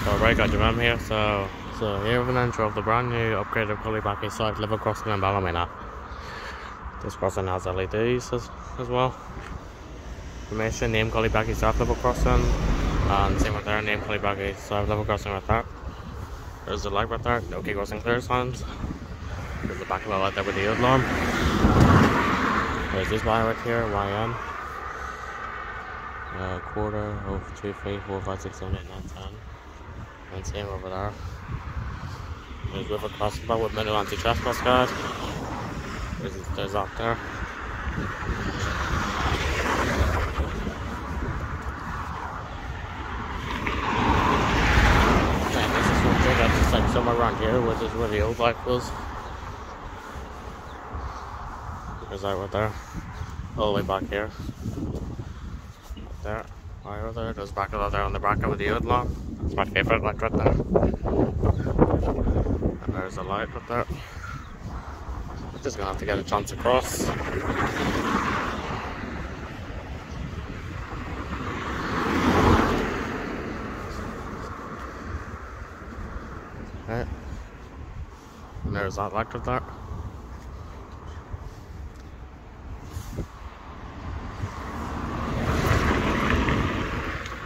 Alright guys, I'm here, so here with an intro of the brand new upgraded Cullybackey side level crossing in Ballymena. This crossing has LEDs as well. Information, name Cullybackey side level crossing, and same with there, name Cullybackey side level crossing right there. There's the light right there, no key crossing clear signs. There's the back of the light there with the yield alarm. There's this wire right here, YM. Quarter of 2, 3, 4, 5, 6, 7, 8, 9, 10. And same over there. There's river crossing bar with minimal anti-trespass guard. There's that there. And this is one thing that's just like somewhere around here, which is where the old light was. There's that right there. All the way back here. Right there. Right over there. There's back of there on the back of the old lamp. That's my favourite light right there. And there's a light right there. I'm just gonna have to get a chance across. Okay. And there's that light right there.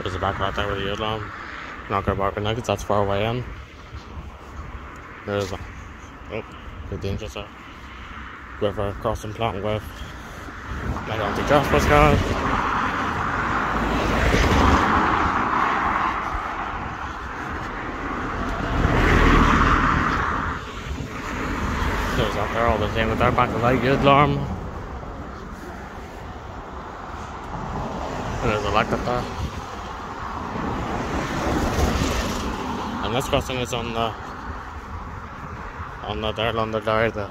There's the back right there with the yield lamp. Not gonna bark nuggets, that's far away in. There's a good dangerous river crossing plant with like anti-trespass guard. There's that there, all the same with their back of light yield alarm. And there's a light up there. And this crossing is on the there, the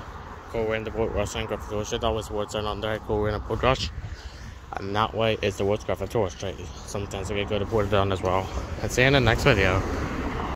go in the boat rush and Griffith Tour Street. That was towards down under, go in a boat rush. And that way is the woods Griffith Tour Street. Sometimes we get good to put it down as well. And see you in the next video.